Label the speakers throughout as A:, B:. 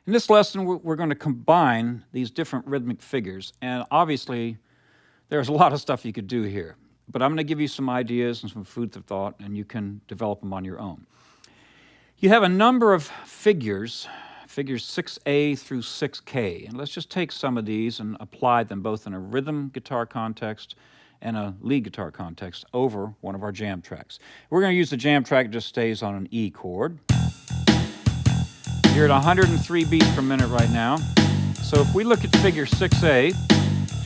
A: In this lesson, we're going to combine these different rhythmic figures, and obviously, there's a lot of stuff you could do here. But I'm going to give you some ideas and some food for thought, and you can develop them on your own. You have a number of figures 6A through 6K, and let's just take some of these and apply them both in a rhythm guitar context and a lead guitar context over one of our jam tracks. We're going to use the jam track that just stays on an E chord. You're at 103 beats per minute right now. So if we look at figure 6A,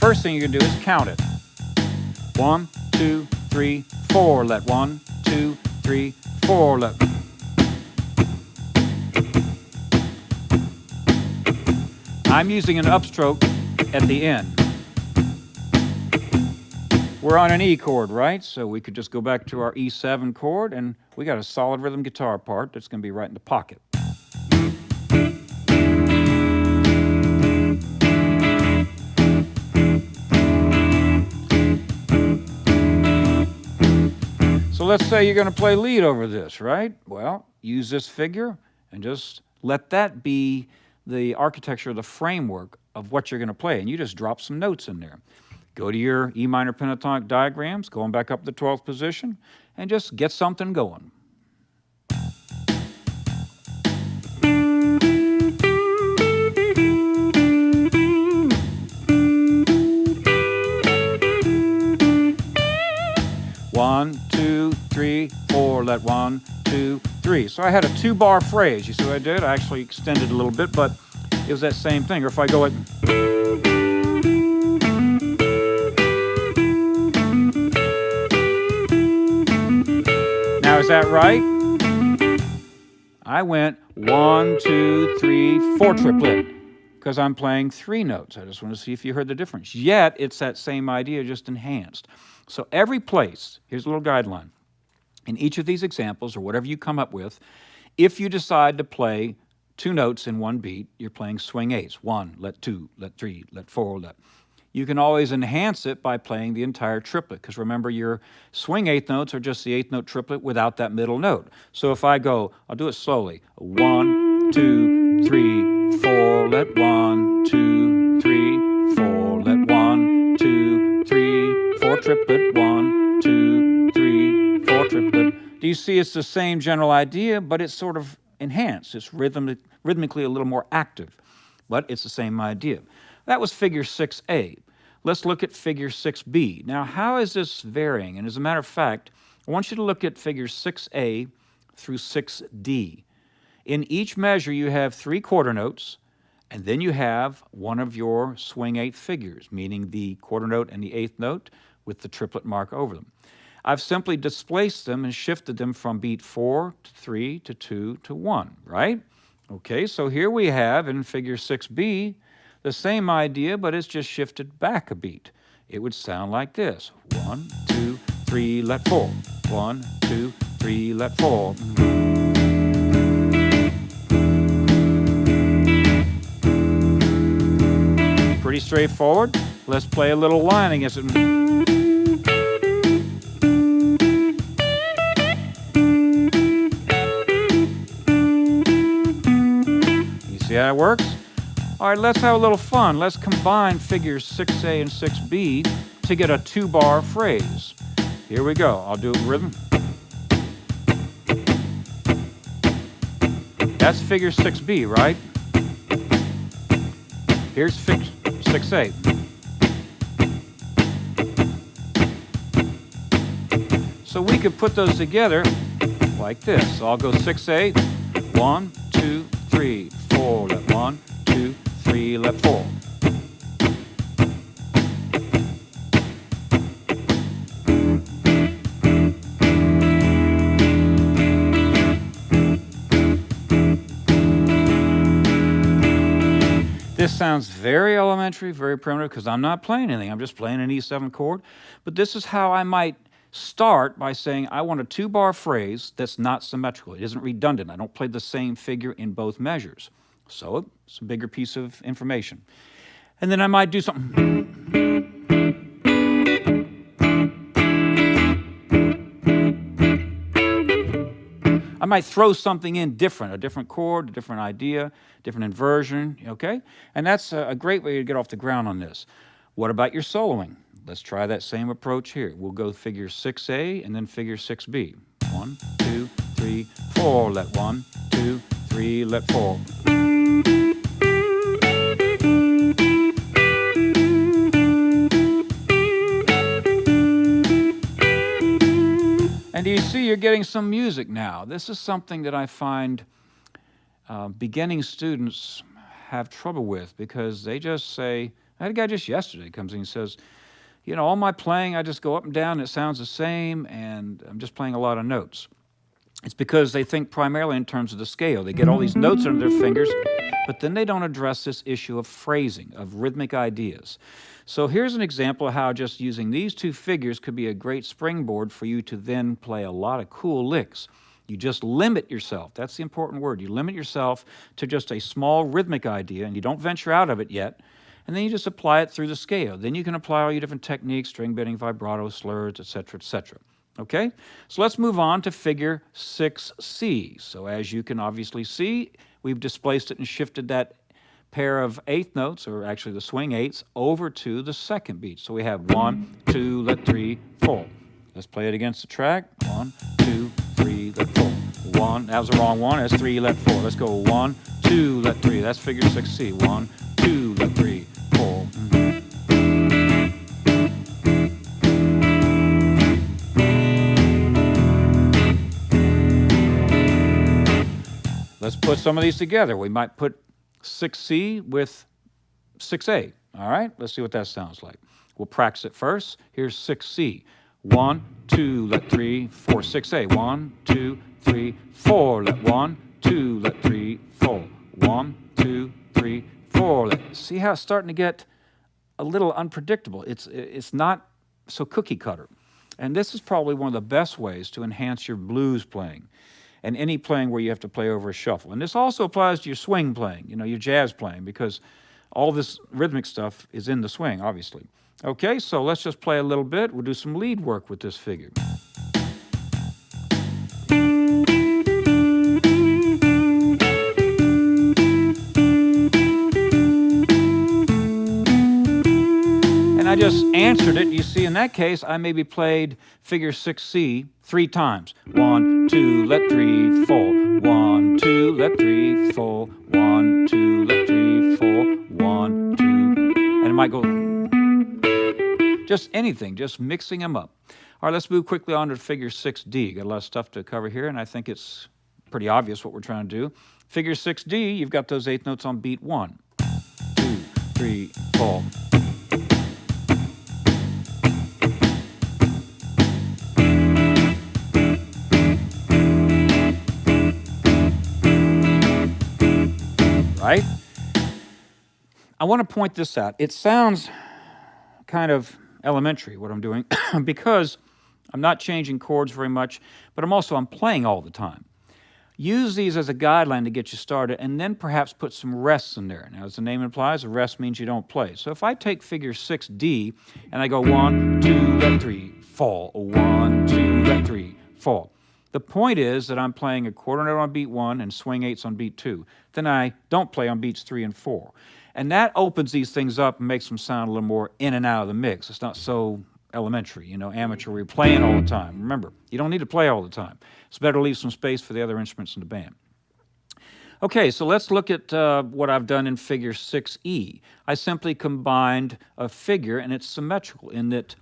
A: first thing you're going to do is count it. 1, 2, 3, 4, let 1, 2, 3, 4, let. I'm using an upstroke at the end. We're on an E chord, right? So we could just go back to our E7 chord, and we got a solid rhythm guitar part that's going to be right in the pocket. So let's say you're going to play lead over this, right? Well, use this figure and just let that be the architecture, the framework of what you're going to play. And you just drop some notes in there. Go to your E minor pentatonic diagrams, going back up the 12th position, and just get something going. One, two, three, four, let 1, 2, 3. So I had a 2-bar phrase. You see what I did? I actually extended a little bit, but it was that same thing. Or if I go like, now is that right? I went 1, 2, 3, 4 triplet because I'm playing 3 notes. I just want to see if you heard the difference. Yet it's that same idea, just enhanced. So every place, here's a little guideline. In each of these examples, or whatever you come up with, if you decide to play 2 notes in one beat, you're playing swing eights. 1, let 2, let 3, let 4, let. You can always enhance it by playing the entire triplet, because remember, your swing 8th notes are just the 8th note triplet without that middle note. So if I go, I'll do it slowly. 1, 2, 3, 4, let 1, 2, 3, 4, let 1, 2, 3, 4 triplet, 1, 2, 3, 4 triplet. Do you see it's the same general idea, but it's sort of enhanced. It's rhythmically a little more active, but it's the same idea. That was figure 6A. Let's look at figure 6B. Now, how is this varying? And as a matter of fact, I want you to look at figures 6A through 6D. In each measure, you have 3 quarter notes, and then you have one of your swing 8th figures, meaning the quarter note and the 8th note with the triplet mark over them. I've simply displaced them and shifted them from beat 4 to 3 to 2 to 1, right? Okay, so here we have in figure 6B the same idea, but it's just shifted back a beat. It would sound like this. 1, 2, 3, let 4. 1, 2, 3, let 4. Pretty straightforward. Let's play a little line against it. You see how it works? All right, let's have a little fun. Let's combine figures 6A and 6B to get a 2-bar phrase. Here we go. I'll do it in rhythm. That's figure 6B, right? Here's 6A. So we could put those together like this. So I'll go 6A, 1, 2, 3, 4, let 1, 2, 3, let 4. This sounds very elementary, very primitive, because I'm not playing anything. I'm just playing an E7 chord. But this is how I might start by saying I want a 2-bar phrase that's not symmetrical. It isn't redundant. I don't play the same figure in both measures. So it's a bigger piece of information. And then I might do something. I might throw something in different, a different chord, a different idea, different inversion, okay? And that's a great way to get off the ground on this. What about your soloing? Let's try that same approach here. We'll go figure 6A and then figure 6B. 1, 2, 3, 4, let 1, 2, 3, let 4. And do you see you're getting some music now? This is something that I find beginning students have trouble with because they just say, I had a guy just yesterday comes in and says, you know, all my playing, I just go up and down, and it sounds the same, and I'm just playing a lot of notes. It's because they think primarily in terms of the scale. They get all these notes under their fingers, but then they don't address this issue of phrasing, of rhythmic ideas. So here's an example of how just using these two figures could be a great springboard for you to then play a lot of cool licks. You just limit yourself. That's the important word. You limit yourself to just a small rhythmic idea, and you don't venture out of it yet. And then you just apply it through the scale. Then you can apply all your different techniques, string bending, vibrato, slurs, etc., etc. Okay? So let's move on to figure 6C. So as you can obviously see, we've displaced it and shifted that pair of eighth notes, or actually the swing eighths, over to the second beat. So we have 1, 2, let 3, 4. Let's play it against the track. 1, 2, 3, let 4. 1, that was the wrong one. That's 3, let 4. Let's go 1, 2, let 3. That's figure 6C. 1, 2, let 3, 4. Let's put some of these together. We might put 6C with 6A. All right, let's see what that sounds like. We'll practice it first. Here's 6C. 1, 2, let 3, 4. 6A. 1, 2, 3, 4. Let 1, 2, let 3, 4. 1, 2, 3, 4. See how it's starting to get a little unpredictable. It's not so cookie cutter. And this is probably one of the best ways to enhance your blues playing and any playing where you have to play over a shuffle. And this also applies to your swing playing, you know, your jazz playing, because all this rhythmic stuff is in the swing, obviously. Okay, so let's just play a little bit. We'll do some lead work with this figure. I just answered it. You see, in that case, I maybe played figure 6C 3 times. 1, 2, let 3, 4. 1, 2, let 3, 4. 1, 2, let 3, 4. 1, 2. And it might go just anything, just mixing them up. All right, let's move quickly on to figure 6D. Got a lot of stuff to cover here, and I think it's pretty obvious what we're trying to do. Figure 6D, you've got those eighth notes on beat 1, 2, 3, 4. Right? I want to point this out. It sounds kind of elementary, what I'm doing, because I'm not changing chords very much, but I'm playing all the time. Use these as a guideline to get you started, and then perhaps put some rests in there. Now, as the name implies, a rest means you don't play. So if I take figure 6D, and I go 1, 2, let 3, fall. 1, 2, let 3, fall. The point is that I'm playing a quarter note on beat 1 and swing eighths on beat 2. Then I don't play on beats 3 and 4. And that opens these things up and makes them sound a little more in and out of the mix. It's not so elementary, you know, amateur, where you're playing all the time. Remember, you don't need to play all the time. It's better to leave some space for the other instruments in the band. Okay, so let's look at what I've done in figure 6E. I simply combined a figure, and it's symmetrical in that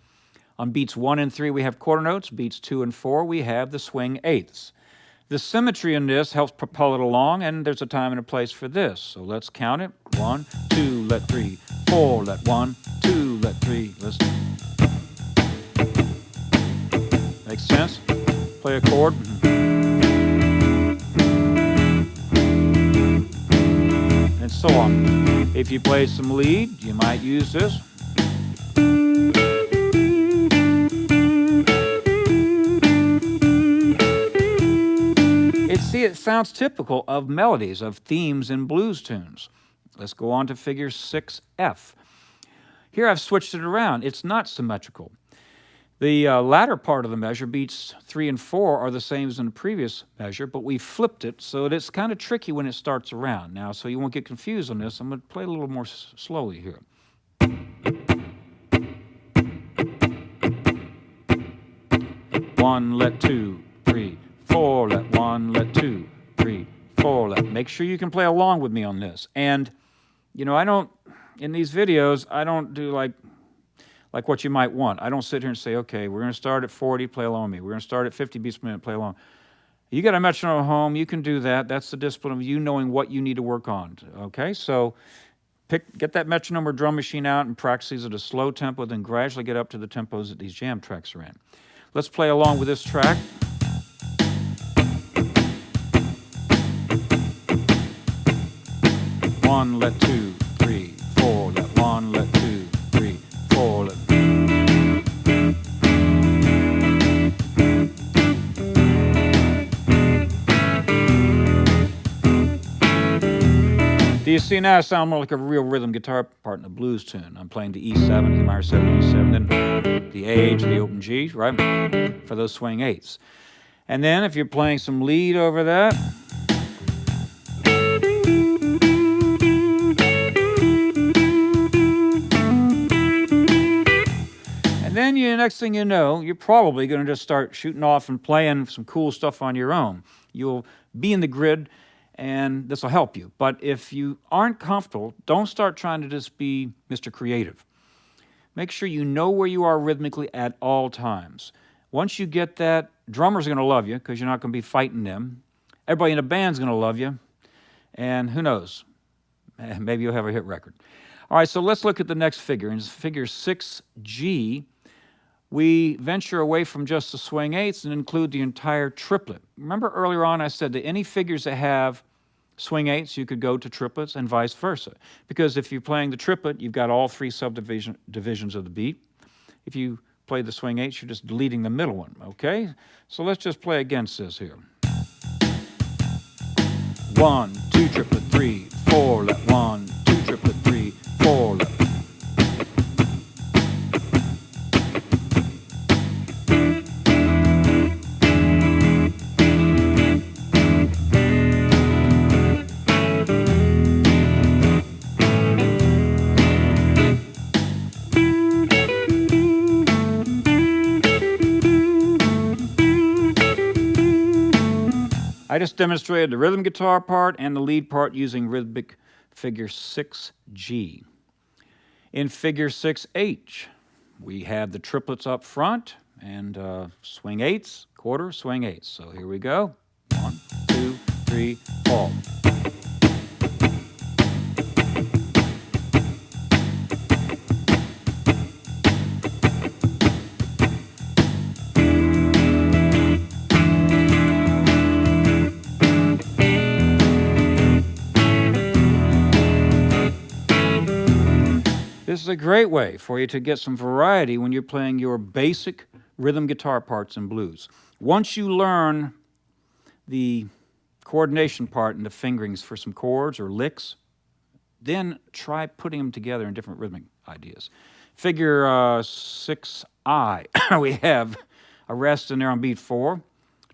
A: on beats 1 and 3, we have quarter notes. Beats 2 and 4, we have the swing eighths. The symmetry in this helps propel it along, and there's a time and a place for this. So let's count it. 1, 2, let 3, 4, let 1, 2, let 3. Let's. Makes sense? Play a chord. And so on. If you play some lead, you might use this. See, it sounds typical of melodies, of themes in blues tunes. Let's go on to figure 6F. Here I've switched it around. It's not symmetrical. The latter part of the measure, beats 3 and 4, are the same as in the previous measure, but we flipped it, so it's kind of tricky when it starts around. Now, so you won't get confused on this, I'm going to play a little more slowly here. 1, let 2, 3, 4, let 1, let 2, 3, 4, let. Make sure you can play along with me on this. And, you know, in these videos, I don't do like what you might want. I don't sit here and say, okay, we're going to start at 40, play along with me. We're going to start at 50 beats per minute, play along. You got a metronome at home, you can do that. That's the discipline of you knowing what you need to work on, okay? So get that metronome or drum machine out and practice these at a slow tempo, then gradually get up to the tempos that these jam tracks are in. Let's play along with this track. One, let 2, 3, 4, let 1, let 2, 3, 4, let. Do you see now I sound more like a real rhythm guitar part in a blues tune? I'm playing the E7, E minor 7, E7, then the A to the open G, right? For those swing eighths. And then if you're playing some lead over that, and then next thing you know, you're probably going to just start shooting off and playing some cool stuff on your own. You'll be in the grid, and this will help you. But if you aren't comfortable, don't start trying to just be Mr. Creative. Make sure you know where you are rhythmically at all times. Once you get that, drummers are going to love you because you're not going to be fighting them. Everybody in the band's going to love you. And who knows? Maybe you'll have a hit record. All right, so let's look at the next figure. In figure 6G, we venture away from just the swing eighths and include the entire triplet. Remember earlier on I said that any figures that have swing eighths, you could go to triplets and vice versa. Because if you're playing the triplet, you've got all 3 subdivisions of the beat. If you play the swing eighths, you're just deleting the middle one, okay? So let's just play against this here. 1, 2, triplet, 3, 4, let 1, 2, triplet, 3, 4, let. I just demonstrated the rhythm guitar part and the lead part using Rhythmic figure 6G. In figure 6H, we have the triplets up front and swing eighths, quarter, swing eighths. So here we go. 1, 2, 3, 4. This is a great way for you to get some variety when you're playing your basic rhythm guitar parts in blues. Once you learn the coordination part and the fingerings for some chords or licks, then try putting them together in different rhythmic ideas. Figure 6I, we have a rest in there on beat 4,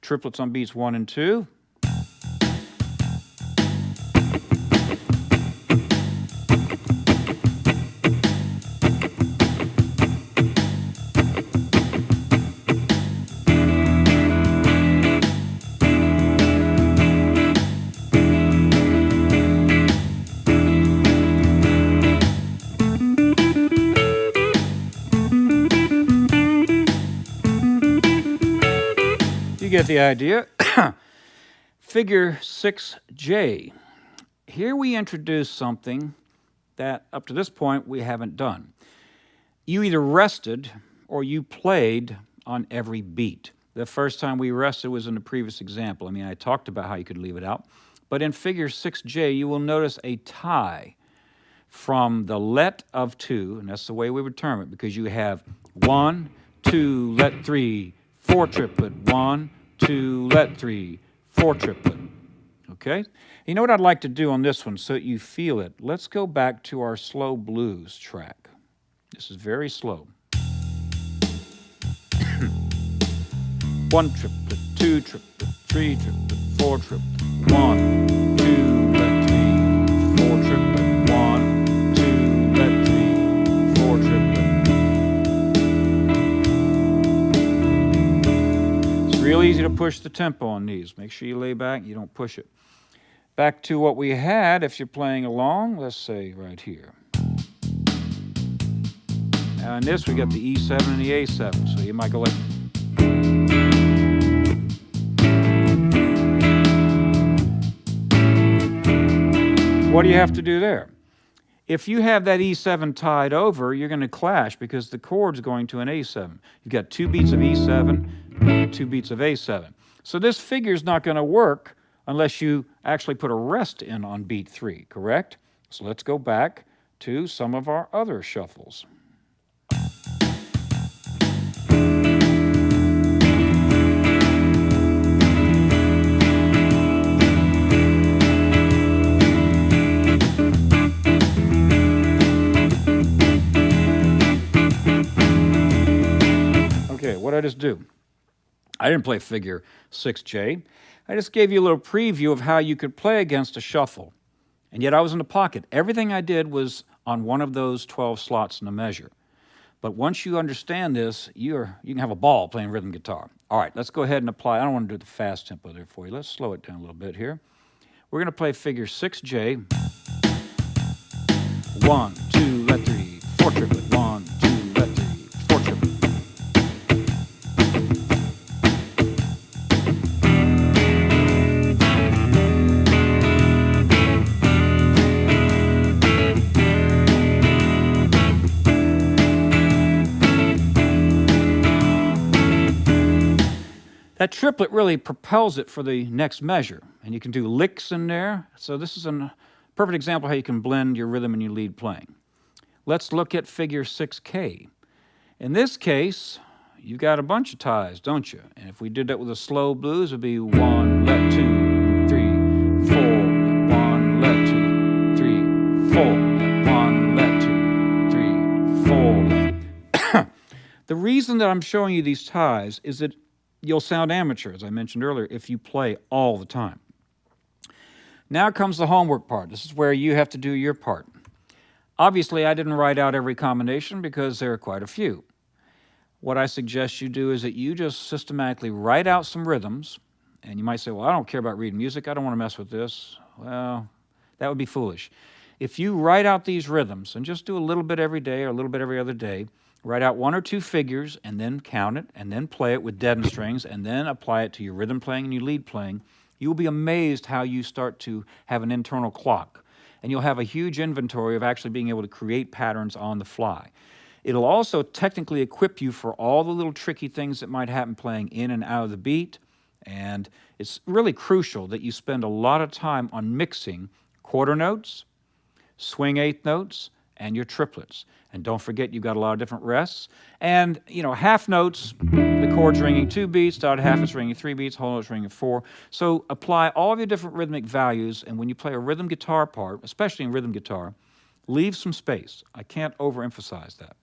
A: triplets on beats 1 and 2. Get the idea. Figure 6J. Here we introduce something that up to this point we haven't done. You either rested or you played on every beat. The first time we rested was in the previous example. I mean, I talked about how you could leave it out. But in figure 6J, you will notice a tie from the let of 2, and that's the way we would term it, because you have 1, 2, let 3, 4 triplet, 1, 2, let 3, 4 triplet. Okay? You know what I'd like to do on this one so that you feel it? Let's go back to our slow blues track. This is very slow. 1 triplet, 2 triplet, 3 triplet, 4 triplet, 1, 2, let 3, 4 triplet, 1, 2, let 3, 4 triplet. It's real easy to push the tempo on these. Make sure you lay back, you don't push it. Back to what we had, if you're playing along, let's say right here. Now in this, we got the E7 and the A7, so you might go like... What do you have to do there? If you have that E7 tied over, you're going to clash because the chord's going to an A7. You've got 2 beats of E7, 2 beats of A7. So this figure's not going to work unless you actually put a rest in on beat 3, correct? So let's go back to some of our other shuffles. Okay, what did I just do? I didn't play figure 6J. I just gave you a little preview of how you could play against a shuffle. And yet I was in the pocket. Everything I did was on one of those 12 slots in the measure. But once you understand this, you can have a ball playing rhythm guitar. All right, let's go ahead and apply. I don't want to do the fast tempo there for you. Let's slow it down a little bit here. We're going to play figure 6J. 1, 2, let 3, 4 triplet. 1, 2, let 3, 4 triplet. That triplet really propels it for the next measure, and you can do licks in there. So this is a perfect example of how you can blend your rhythm and your lead playing. Let's look at figure 6K. In this case, you've got a bunch of ties, don't you? And if we did that with a slow blues, it would be 1, let 2, 3, 4, 1, let 2, 3, 4, 1, let 2, 3, 4. The reason that I'm showing you these ties is that you'll sound amateur, as I mentioned earlier, if you play all the time. Now comes the homework part. This is where you have to do your part. Obviously, I didn't write out every combination because there are quite a few. What I suggest you do is that you just systematically write out some rhythms, and you might say, well, I don't care about reading music. I don't want to mess with this. Well, that would be foolish. If you write out these rhythms, and just do a little bit every day or a little bit every other day, write out 1 or 2 figures and then count it and then play it with deadened strings and then apply it to your rhythm playing and your lead playing, you'll be amazed how you start to have an internal clock. And you'll have a huge inventory of actually being able to create patterns on the fly. It'll also technically equip you for all the little tricky things that might happen playing in and out of the beat. And it's really crucial that you spend a lot of time on mixing quarter notes, swing eighth notes, and your triplets. And don't forget, you've got a lot of different rests. And, half notes, the chord's ringing 2 beats, dotted half is ringing 3 beats, whole note's ringing 4. So apply all of your different rhythmic values, and when you play a rhythm guitar part, especially in rhythm guitar, leave some space. I can't overemphasize that.